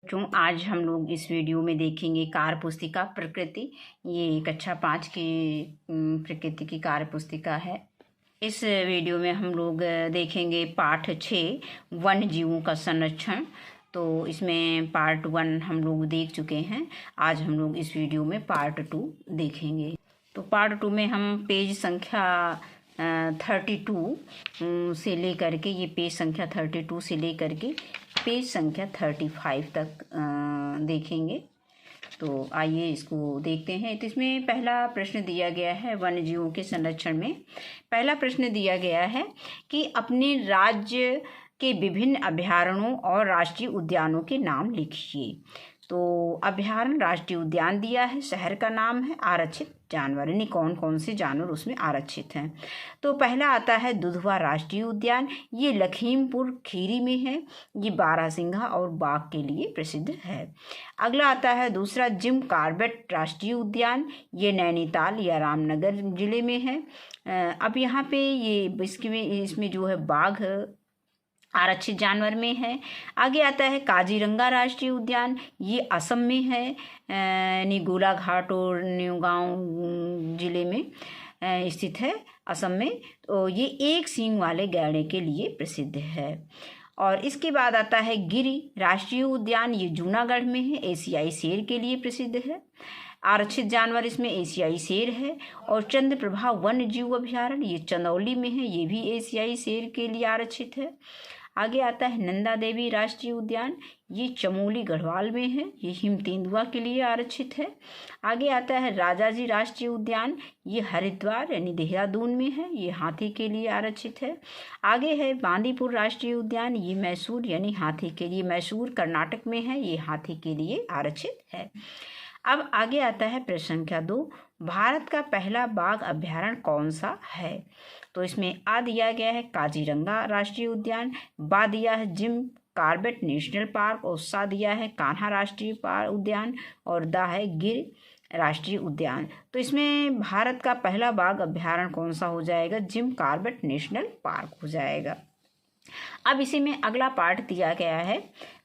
बच्चों, आज हम लोग इस वीडियो में देखेंगे कार्य पुस्तिका प्रकृति। ये कक्षा 5 की प्रकृति की कार्य पुस्तिका है। इस वीडियो में हम लोग देखेंगे पाठ 6 वन्य जीवों का संरक्षण। तो इसमें पार्ट 1 हम लोग देख चुके हैं। आज हम लोग इस वीडियो में पार्ट 2 देखेंगे। तो पार्ट 2 में हम पेज संख्या 32 से लेकर के, ये पेज संख्या 32 से लेकर के पेज संख्या 35 तक देखेंगे। तो आइए इसको देखते हैं। तो इसमें पहला प्रश्न दिया गया है वन्य जीवों के संरक्षण में। पहला प्रश्न दिया गया है कि अपने राज्य के विभिन्न अभयारण्यों और राष्ट्रीय उद्यानों के नाम लिखिए। तो अभयारण्य, राष्ट्रीय उद्यान दिया है, शहर का नाम है, आरक्षित जानवर, यानी कौन कौन से जानवर उसमें आरक्षित हैं। तो पहला आता है दुधवा राष्ट्रीय उद्यान। ये लखीमपुर खीरी में है। ये बारहसिंघा और बाघ के लिए प्रसिद्ध है। अगला आता है दूसरा जिम कॉर्बेट राष्ट्रीय उद्यान। ये नैनीताल या रामनगर जिले में है। अब यहाँ पे ये इसमें जो है बाघ आरक्षित जानवर में है। आगे आता है काजीरंगा राष्ट्रीय उद्यान। ये असम में है, यानी गोलाघाट और न्यूगांव जिले में स्थित है, असम में। तो ये एक सींग वाले गैंडे के लिए प्रसिद्ध है। और इसके बाद आता है गिरि राष्ट्रीय उद्यान। ये जूनागढ़ में है, एशियाई शेर के लिए प्रसिद्ध है। आरक्षित जानवर इसमें एशियाई शेर है। और चंद्रप्रभा वन्य जीव अभयारण्य, ये चंदौली में है, ये भी एशियाई शेर के लिए आरक्षित है। आगे आता है नंदा देवी राष्ट्रीय उद्यान। ये चमोली गढ़वाल में है, ये हिम तेंदुआ के लिए आरक्षित है। आगे आता है राजाजी राष्ट्रीय उद्यान। ये हरिद्वार यानी देहरादून में है, ये हाथी के लिए आरक्षित है। आगे है बांदीपुर राष्ट्रीय उद्यान। ये मैसूर यानी हाथी के लिए, मैसूर कर्नाटक में है, ये हाथी के लिए आरक्षित है। अब आगे आता है प्रश्न संख्या 2, भारत का पहला बाघ अभयारण्य कौन सा है। तो इसमें आ दिया गया है काजीरंगा राष्ट्रीय उद्यान, बा दिया है जिम कॉर्बेट नेशनल पार्क, और सा दिया है कान्हा राष्ट्रीय उद्यान, और दा है गिर राष्ट्रीय उद्यान। तो इसमें भारत का पहला बाघ अभयारण्य कौन सा हो जाएगा, जिम कॉर्बेट नेशनल पार्क हो जाएगा। अब इसी में अगला पार्ट दिया गया है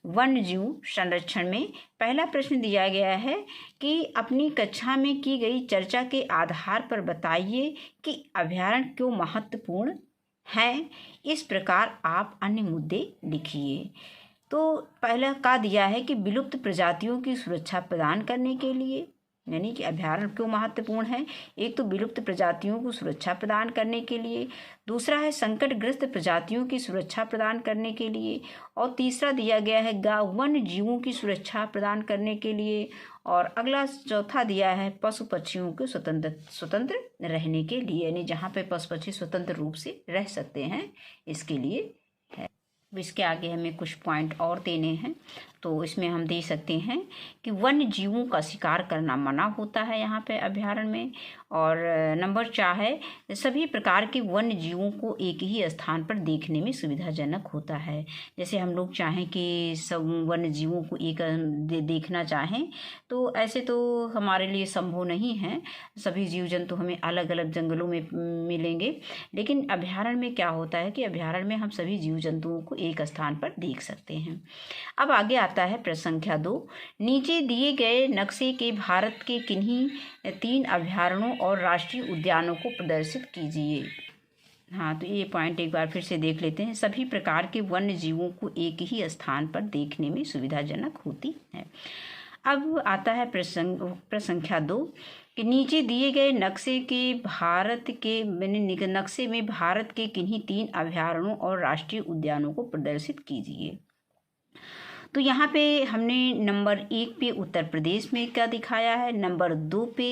वन्य जीव संरक्षण में। पहला प्रश्न दिया गया है कि अपनी कक्षा में की गई चर्चा के आधार पर बताइए कि अभयारण्य क्यों महत्वपूर्ण हैं। इस प्रकार आप अन्य मुद्दे लिखिए। तो पहला का दिया है कि विलुप्त प्रजातियों की सुरक्षा प्रदान करने के लिए, यानी कि अभयारण्य क्यों महत्वपूर्ण है। एक तो विलुप्त प्रजातियों को सुरक्षा प्रदान करने के लिए, दूसरा है संकटग्रस्त प्रजातियों की सुरक्षा प्रदान करने के लिए, और तीसरा दिया गया है वन्य जीवों की सुरक्षा प्रदान करने के लिए, और अगला चौथा दिया है पशु पक्षियों को स्वतंत्र रहने के लिए, यानी जहाँ पे पशु पक्षी स्वतंत्र रूप से रह सकते हैं, इसके लिए है। इसके आगे हमें कुछ पॉइंट और देने हैं। तो इसमें हम दे सकते हैं कि वन्य जीवों का शिकार करना मना होता है यहाँ पे अभयारण्य में। और नंबर 4 है सभी प्रकार के वन्य जीवों को एक ही स्थान पर देखने में सुविधाजनक होता है। जैसे हम लोग चाहें कि सब वन्य जीवों को एक देखना चाहें, तो ऐसे तो हमारे लिए संभव नहीं है। सभी जीव जंतु हमें अलग अलग जंगलों में मिलेंगे, लेकिन अभयारण्य में क्या होता है कि अभयारण्य में हम सभी जीव जंतुओं को एक स्थान पर देख सकते हैं। अब आगे आता है प्रश्न संख्या 2, नीचे दिए गए नक्शे के भारत के किन्हीं 3 अभयारण्यों और राष्ट्रीय उद्यानों को प्रदर्शित कीजिए। हाँ, तो ये पॉइंट एक बार फिर से देख लेते हैं। सभी प्रकार के वन्य जीवों को एक ही स्थान पर देखने में सुविधाजनक होती है। अब आता है प्रश्न संख्या 2 कि नीचे दिए गए नक्शे में भारत के किन्हीं 3 अभयारण्यों और राष्ट्रीय उद्यानों को प्रदर्शित कीजिए। तो यहाँ पे हमने नंबर 1 पे उत्तर प्रदेश में का दिखाया है, नंबर 2 पे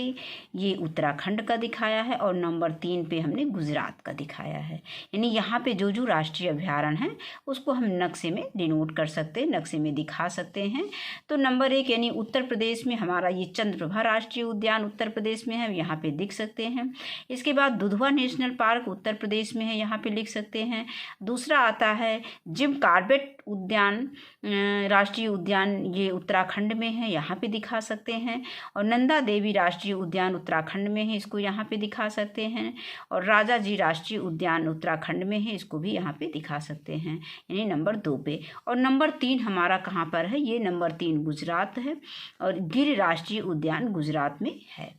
ये उत्तराखंड का दिखाया है, और नंबर 3 पे हमने गुजरात का दिखाया है। यानी यहाँ पे जो जो राष्ट्रीय अभयारण्य हैं उसको हम नक्शे में डिनोट कर सकते हैं, नक्शे में दिखा सकते हैं। तो नंबर 1 यानी उत्तर प्रदेश में हमारा ये चंद्रप्रभा राष्ट्रीय उद्यान उत्तर प्रदेश में है, यहाँ पे दिख सकते हैं। इसके बाद दुधवा नेशनल पार्क उत्तर प्रदेश में है, यहाँ पे लिख सकते हैं। दूसरा आता है जिम कॉर्बेट उद्यान, राष्ट्रीय उद्यान ये उत्तराखंड में है, यहाँ पे दिखा सकते हैं। और नंदा देवी राष्ट्रीय उद्यान उत्तराखंड में है, इसको यहाँ पे दिखा सकते हैं। और राजा जी राष्ट्रीय उद्यान उत्तराखंड में है, इसको भी यहाँ पे दिखा सकते हैं, यानी नंबर 2 पे। और नंबर 3 हमारा कहाँ पर है, ये नंबर 3 गुजरात है और गिर राष्ट्रीय उद्यान गुजरात में है।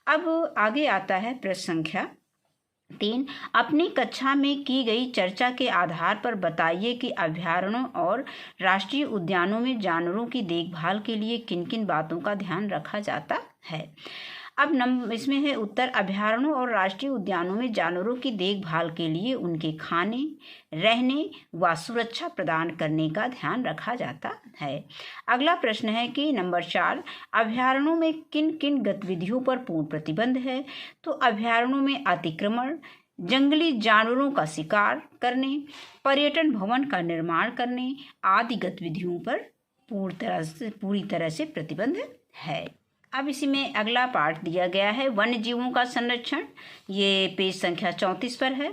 अब आगे आता है प्रश्न संख्या 3। अपनी कक्षा में की गई चर्चा के आधार पर बताइए कि अभयारण्यों और राष्ट्रीय उद्यानों में जानवरों की देखभाल के लिए किन किन बातों का ध्यान रखा जाता है। अब इसमें है उत्तर, अभयारण्यों और राष्ट्रीय उद्यानों में जानवरों की देखभाल के लिए उनके खाने, रहने व सुरक्षा प्रदान करने का ध्यान रखा जाता है। अगला प्रश्न है कि नंबर 4, अभयारण्यों में किन किन गतिविधियों पर पूर्ण प्रतिबंध है। तो अभयारण्यों में अतिक्रमण, जंगली जानवरों का शिकार करने, पर्यटन भवन का निर्माण करने आदि गतिविधियों पर पूरी तरह से प्रतिबंध है। अब इसी में अगला पार्ट दिया गया है वन्य जीवों का संरक्षण, ये पेज संख्या 34 पर है।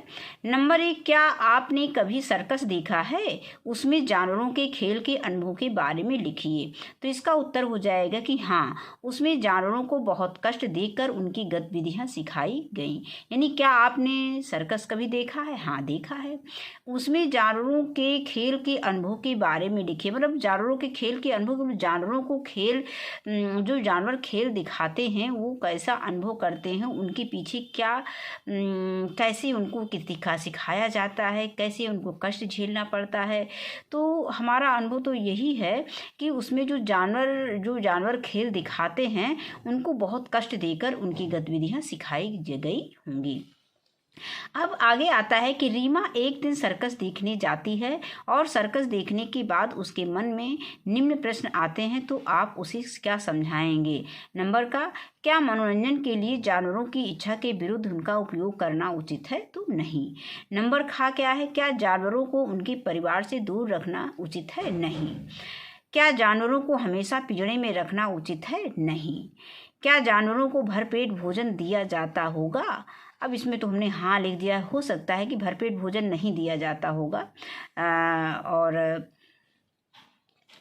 नंबर 1, क्या आपने कभी सर्कस देखा है, उसमें जानवरों के खेल के अनुभव के बारे में लिखिए। तो इसका उत्तर हो जाएगा कि हाँ, उसमें जानवरों को बहुत कष्ट देकर उनकी गतिविधियां सिखाई गई। यानी क्या आपने सर्कस कभी देखा है? हाँ, देखा है। उसमें जानवरों के खेल के अनुभव के बारे में लिखिए, मतलब जानवरों के खेल के अनुभव, जानवरों को खेल, जो जानवर खेल दिखाते हैं वो कैसा अनुभव करते हैं, उनके पीछे क्या कैसे उनको सिखाया जाता है, कैसे उनको कष्ट झेलना पड़ता है। तो हमारा अनुभव तो यही है कि उसमें जो जानवर खेल दिखाते हैं उनको बहुत कष्ट देकर उनकी गतिविधियां सिखाई गई होंगी। अब आगे आता है कि रीमा एक दिन सर्कस देखने जाती है और सर्कस देखने के बाद उसके मन में निम्न प्रश्न आते हैं, तो आप उसे क्या समझाएंगे। नंबर का, क्या मनोरंजन के लिए जानवरों की इच्छा के विरुद्ध उनका उपयोग करना उचित है? तो नहीं। नंबर खा क्या है, क्या जानवरों को उनके परिवार से दूर रखना उचित है? नहीं। क्या जानवरों को हमेशा पिंजरे में रखना उचित है? नहीं। क्या जानवरों को भरपेट भोजन दिया जाता होगा? अब इसमें तो हमने हाँ लिख दिया, हो सकता है कि भरपेट भोजन नहीं दिया जाता होगा। और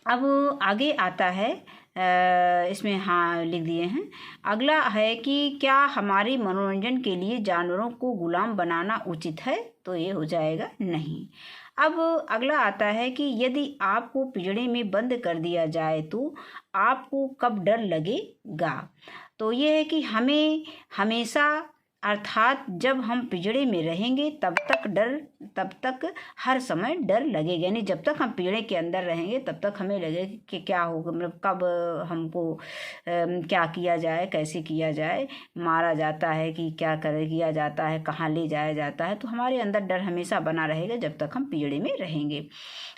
अब आगे आता है, इसमें हाँ लिख दिए हैं। अगला है कि क्या हमारे मनोरंजन के लिए जानवरों को गुलाम बनाना उचित है? तो ये हो जाएगा नहीं। अब अगला आता है कि यदि आपको पिंजरे में बंद कर दिया जाए तो आपको कब डर लगेगा? तो ये है कि हमें हमेशा, अर्थात जब हम पिंजरे में रहेंगे तब तक हर समय डर लगेगा। यानी जब तक हम पिंजरे के अंदर रहेंगे तब तक हमें लगेगा कि क्या होगा, मतलब कब हमको क्या किया जाए, कैसे किया जाए, मारा जाता है कि क्या किया जाता है, कहाँ ले जाया जाता है। तो हमारे अंदर डर हमेशा बना रहेगा जब तक हम पिंजरे में रहेंगे।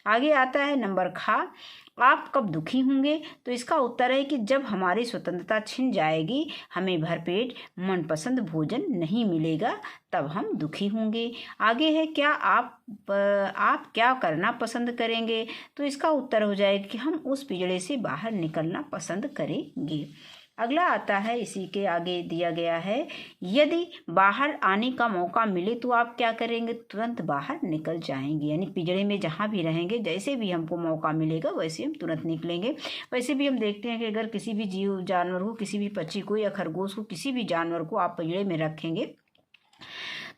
आगे आता है नंबर खा, आप कब दुखी होंगे? तो इसका उत्तर है कि जब हमारी स्वतंत्रता छिन जाएगी, हमें भरपेट मनपसंद भोजन नहीं मिलेगा, तब हम दुखी होंगे। आगे है, क्या आप क्या करना पसंद करेंगे? तो इसका उत्तर हो जाएगा कि हम उस पिंजरे से बाहर निकलना पसंद करेंगे। अगला आता है, इसी के आगे दिया गया है, यदि बाहर आने का मौका मिले तो आप क्या करेंगे? तुरंत बाहर निकल जाएंगे। यानी पिंजरे में जहाँ भी रहेंगे, जैसे भी हमको मौका मिलेगा वैसे हम तुरंत निकलेंगे। वैसे भी हम देखते हैं कि अगर किसी भी जानवर को, किसी भी पक्षी को या खरगोश को, किसी भी जानवर को आप पिंजरे में रखेंगे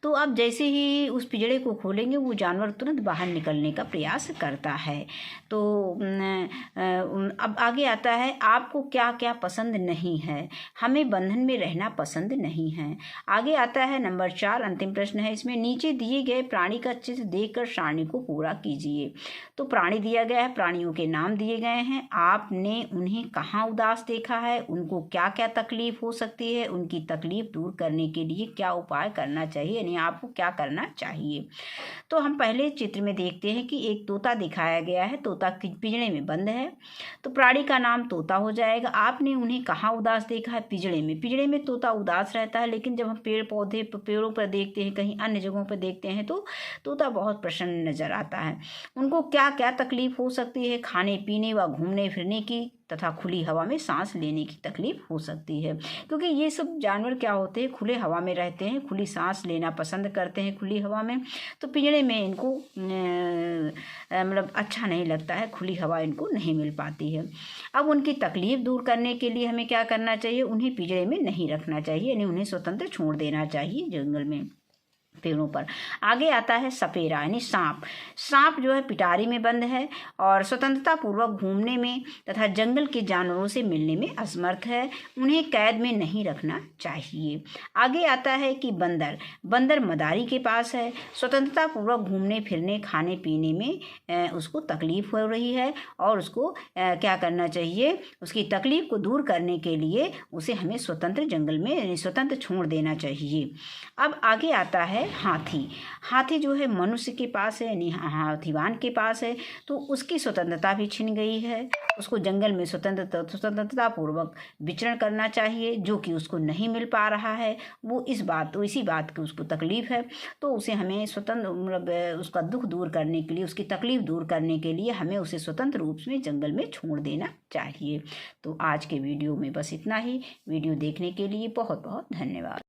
तो आप जैसे ही उस पिंजरे को खोलेंगे वो जानवर तुरंत बाहर निकलने का प्रयास करता है। तो अब आगे आता है, आपको क्या क्या पसंद नहीं है? हमें बंधन में रहना पसंद नहीं है। आगे आता है नंबर 4, अंतिम प्रश्न है इसमें, नीचे दिए गए प्राणी का चित्र देखकर सारणी को पूरा कीजिए। तो प्राणी दिया गया है, प्राणियों के नाम दिए गए हैं, आपने उन्हें कहाँ उदास देखा है, उनको क्या क्या तकलीफ हो सकती है, उनकी तकलीफ दूर करने के लिए क्या उपाय करना चाहिए, यानी आपको क्या करना चाहिए। तो हम पहले चित्र में देखते हैं कि एक तोता दिखाया गया है, तोता पिंजरे में बंद है, तो प्राणी का नाम तोता हो जाएगा। आपने उन्हें कहाँ उदास देखा है? पिंजरे में। पिंजरे में तोता उदास रहता है, लेकिन जब हम पेड़ों पर देखते हैं, कहीं अन्य जगहों पर देखते हैं तो तोता बहुत प्रसन्न नजर आता है। उनको क्या क्या तकलीफ हो सकती है? खाने पीने व घूमने फिरने की तथा खुली हवा में सांस लेने की तकलीफ हो सकती है। क्योंकि ये सब जानवर क्या होते हैं, खुले हवा में रहते हैं, खुली सांस लेना पसंद करते हैं खुली हवा में, तो पिंजरे में इनको मतलब अच्छा नहीं लगता है, खुली हवा इनको नहीं मिल पाती है। अब उनकी तकलीफ दूर करने के लिए हमें क्या करना चाहिए, उन्हें पिंजरे में नहीं रखना चाहिए, यानी उन्हें स्वतंत्र छोड़ देना चाहिए जंगल में, पेड़ों पर। आगे आता है सपेरा यानी सांप। सांप जो है पिटारी में बंद है और स्वतंत्रता पूर्वक घूमने में तथा जंगल के जानवरों से मिलने में असमर्थ है, उन्हें कैद में नहीं रखना चाहिए। आगे आता है कि बंदर। बंदर मदारी के पास है, स्वतंत्रता पूर्वक घूमने फिरने खाने पीने में उसको तकलीफ हो रही है और उसको क्या करना चाहिए, उसकी तकलीफ को दूर करने के लिए उसे हमें स्वतंत्र जंगल में स्वतंत्र छोड़ देना चाहिए। अब आगे आता है हाथी। हाथी जो है मनुष्य के पास है, यानी हाथीवान के पास है, तो उसकी स्वतंत्रता भी छिन गई है, उसको जंगल में स्वतंत्रता पूर्वक विचरण करना चाहिए, जो कि उसको नहीं मिल पा रहा है। वो इसी बात की उसको तकलीफ है, तो उसे हमें स्वतंत्र मतलब उसका दुख दूर करने के लिए, उसकी तकलीफ दूर करने के लिए हमें उसे स्वतंत्र रूप में जंगल में छोड़ देना चाहिए। तो आज के वीडियो में बस इतना ही। वीडियो देखने के लिए बहुत बहुत धन्यवाद।